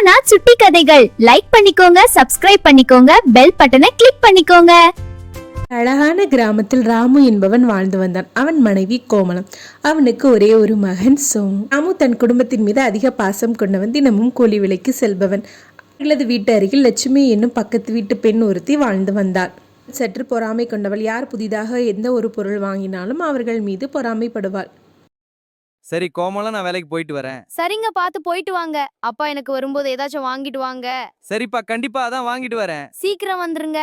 சோனா சுட்டி கதைகள் லைக் பண்ணிக்கோங்க, சப்ஸ்கிரைப் பண்ணிக்கோங்க, பெல் பட்டனை கிளிக் பண்ணிக்கோங்க. அழகான கிராமத்தில் ராமு என்பவன் வாழ்ந்து வந்தான். அவன் மனைவி கோமலம். அவனுக்கு ஒரே ஒரு மகன் சோமு. ராமு தன் குடும்பத்தின் மீது அதிக பாசம் கொண்டவன். தினமும் கூலி வேலைக்கு செல்பவன். அவர்களது வீட்டு அருகில் லட்சுமி என்னும் பக்கத்து வீட்டு பெண் ஒருத்தி வாழ்ந்து வந்தாள். சற்று பொறாமை கொண்டவள். யார் புதிதாக எந்த ஒரு பொருள் வாங்கினாலும் அவர்கள் மீது பொறாமைப்படுவாள். சரி கோமலம், நான் வேலைக்கு போயிட்டு வரேன். சரிங்க, பார்த்து போயிட்டு வாங்க. அப்பா எனக்கு வரும்போது ஏதாச்சும் வாங்கிட்டு வாங்க. சரிப்பா, கண்டிப்பா அதான் வாங்கிட்டு வரேன். சீக்கிரம் வந்துருங்க.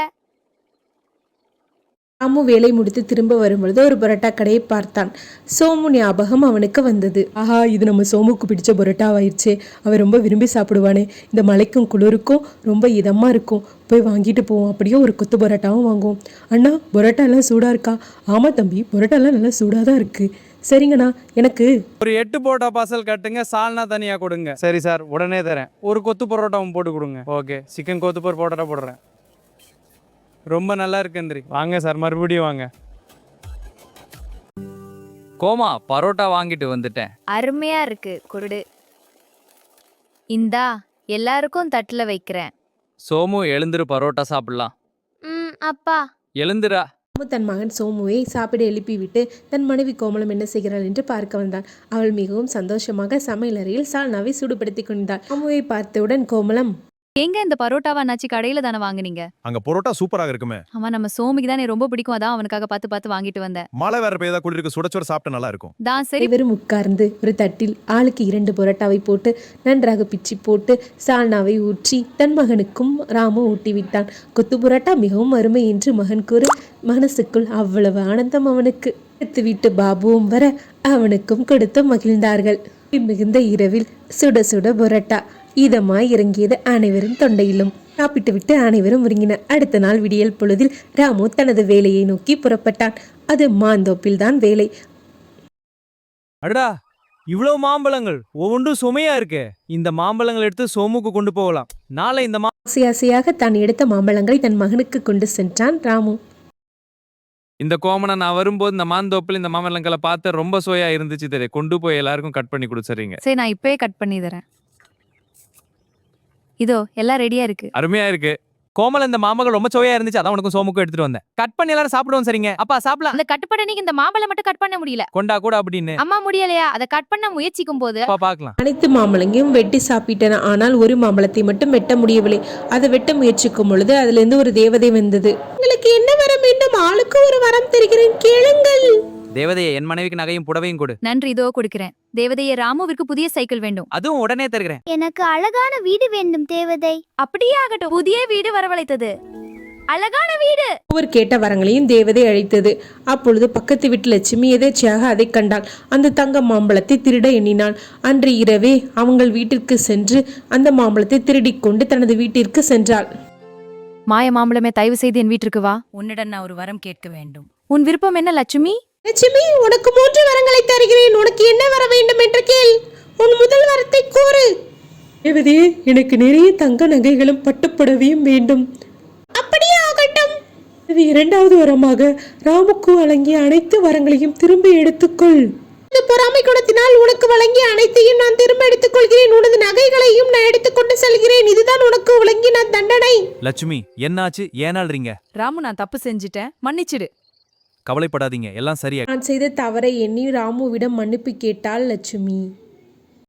ராமு வேலை முடித்து திரும்ப வரும்பொழுது ஒரு பரோட்டா கடையை பார்த்தான். சோமு ஞாபகம் அவனுக்கு வந்தது. ஆஹா, இது நம்ம சோமுக்கு பிடிச்ச பரோட்டாவாயிருச்சே. அவன் ரொம்ப விரும்பி சாப்பிடுவானே. இந்த மழைக்கும் குளிருக்கும் ரொம்ப இதமா இருக்கும். போய் வாங்கிட்டு போவோம். அப்படியே ஒரு கொத்து பரோட்டாவும் வாங்குவோம். அண்ணா, பரோட்டா எல்லாம் சூடா இருக்கா? ஆமா தம்பி, பரோட்டா எல்லாம் நல்லா சூடாதான் இருக்கு. சரிங்கண்ணா, எனக்கு ஒரு 8 பரோட்டா பார்சல் கட்டுங்க, சால்னா தனியா கொடுங்க. சரி சார், உடனே தரேன். ஒரு கொத்து பரோட்டாவும் போட்டு கொடுங்க. ஓகே, சிக்கன் கொத்து பரோட்டா போடுறேன். ரொம்ப நல்லா இருக்குன்றி. வாங்க சார், மறுபடியும் வாங்க. கோமா, பரோட்டா வாங்கிட்டு வந்துட்டேன். அருமையா இருக்கு, குருடு. இந்தா, எல்லாருக்கும் தட்டுல வைக்கிறேன். சோமு, எழுந்துரு, பரோட்டா சாப்பிடலாம். அப்பா. எழுந்துரா. ராமு தன் மகன் சோமுவை சாப்பிட எழுப்பிவிட்டு தன் மனைவி கோமலம் என்ன செய்கிறாள் என்று பார்க்க வந்தான். அவள் மிகவும் சந்தோஷமாக சமையலறையில் சால்னாவை சூடுபடுத்தி கொண்டாள். சோமுவை பார்த்தவுடன் கோமலம், எங்க இந்த பரோட்டாவா நாச்சி கடையில தானே வாங்குனீங்க? அங்க பரோட்டா சூப்பராக இருக்குமே. ஆமா, நம்ம சோமிக்கு தானே ரொம்ப பிடிக்கும். அதான் அவனுக்காக பார்த்து வாங்கிட்டு வந்தேன். மழை வேற பெய்தா குளிருக்கு, சுட சுட சாப்பிட்டா நல்லா இருக்கும். தான் சரி. இவரும் உட்கார்ந்து ஒரு தட்டில் ஆளுக்கு 2 பரோட்டாவை போட்டு நன்றாக பிச்சு போட்டு சால்னாவை ஊற்றி தன் மகனுக்கும் ராமு ஊட்டிவிட்டான். கொத்து பரோட்டா மிகவும் அருமை என்று மகன் கூற மனசுக்குள் அவ்வளவு ஆனந்தம் அவனுக்கு. அடுத்து வீட்டு பாபுவும் வர அவனுக்கும் கொடுத்து மகிழ்ந்தார்கள். மிகுந்த இரவில் சுட சுட பரோட்டா இதமாய் இறங்கியது அனைவரும் தொண்டையிலும். சாப்பிட்டு விட்டு அனைவரும் உறங்கினர். அடுத்த நாள் விடியல் பொழுதில் ராமு தனது வேலையை நோக்கி புறப்பட்டான். அது மாந்தோப்பில் தான் வேலை. அடடா, இவ்வளவு மாம்பழங்கள், ஒவ்வொன்றும் சுமையா இருக்கு. இந்த மாம்பழங்கள் எடுத்து சோமுக்கு கொண்டு போகலாம். நாளை இந்த ஆசையாக தான் எடுத்த மாம்பழங்களை தன் மகனுக்கு கொண்டு சென்றான் ராமு. இந்த கோமனை நான் வரும்போது இந்த மாந்தோப்பில் இந்த மாம்பழங்களை பார்த்து ரொம்ப சுவையா இருந்துச்சு. தெரியும், கொண்டு போய் எல்லாருக்கும் கட் பண்ணி கொடுத்துறீங்க. சரி, நான் இப்பவே கட் பண்ணி தரேன். இதோ எல்லாம் ரெடியா இருக்கு. அருமையா இருக்கு கோமல். இந்த மாம்பழம் ரொம்ப சுவையா இருந்துச்சு, அதான் உனக்கும் சோமுக்கும் எடுத்துட்டு வந்தேன். கட் பண்ணி எல்லாரும் சாப்பிடுவோம். சரிங்க அப்பா, சாப்பிடலாம். அந்த கட் பண்ண இந்த மாம்பழம் மட்டும் கட் பண்ண முடியல. கொண்டா கூட அப்படின்னு அம்மா முடியலையா? அதை கட் பண்ண முயற்சிக்கும் போது அப்பா பார்க்கலாம். அனைத்து மாம்பழங்களையும் வெட்டி சாப்பிட்டன. ஆனால் ஒரு மாம்பழத்தை மட்டும் வெட்ட முடியவில்லை. அதை வெட்ட முயற்சிக்கும் பொழுது அதிலிருந்து ஒரு தேவதை வந்தது. உங்களுக்கு என்ன வரம் வேண்டும்? ஆளுக்கு ஒரு வரம் தருகிறேன், கேளுங்கள். தேவதையை, என் மனைவிக்கு நகையும் புடவையும் கொடு. நன்றி, இதோ கொடுக்கிறேன். தேவதையே, ராமுவிற்கு புதிய சைக்கிள் வேண்டும். அதுவும் உடனே தருகிறேன். எனக்கு அழகான வீடு வேண்டும் தேவதை. அப்படியே ஆகட்டும். புதிய வீடு வரவழைத்தது. அழகான வீடு. ஒவ்வொரு கேட்ட வரங்களையும் தேவதை அழைத்தது. அப்பொழுது பக்கத்து வீட்டு லட்சுமி எதேச்சையாக அதை கண்டாள். அந்த தங்க மாம்பழத்தை திருட எண்ணினாள். அன்று இரவே அவங்கள் வீட்டிற்கு சென்று அந்த மாம்பழத்தை திருடிக்கொண்டு தனது வீட்டிற்கு சென்றாள். மாய மாம்பழமே, தயவு செய்து என் வீட்டிற்கு வா. உன்னிடம் நான் ஒரு வரம் கேட்க வேண்டும். உன் விருப்பம் என்ன லட்சுமி? லட்சுமி, உனக்கு 3 வரங்களை தருகிறேன். உனக்கு என்ன வர வேண்டும் என்று கேள். உன் முதல் வரத்தை கூறு. தேவதே, எனக்கு நிறைய தங்க நகைகளும் பட்டுப்புடவையும் வேண்டும். அப்படியே ஆகட்டும். இது 2வது வரமாக ராமுக்கு வழங்கிய அனைத்து வரங்களையும் திரும்ப எடுத்துக்கொள். இந்த பொறாமை குணத்தினால் உனக்கு வழங்கிய அனைத்தையும் நான் திரும்ப எடுத்துக்கொள்கிறேன். உனது நகைகளையும் நான் எடுத்துக்கொண்டு செல்கிறேன். இதுதான் உனக்கு வழங்கின தண்டனை. லட்சுமி, என்னாச்சு? ஏனால்றீங்க? ராமு, நான் தப்பு செஞ்சிட்டேன், மன்னிச்சிடு. கவலைப்படாதீங்க, எல்லாம் சரியா. நான் செய்த தவறை எண்ணி ராமுவிடம் மன்னிப்பு கேட்டாள் லட்சுமி.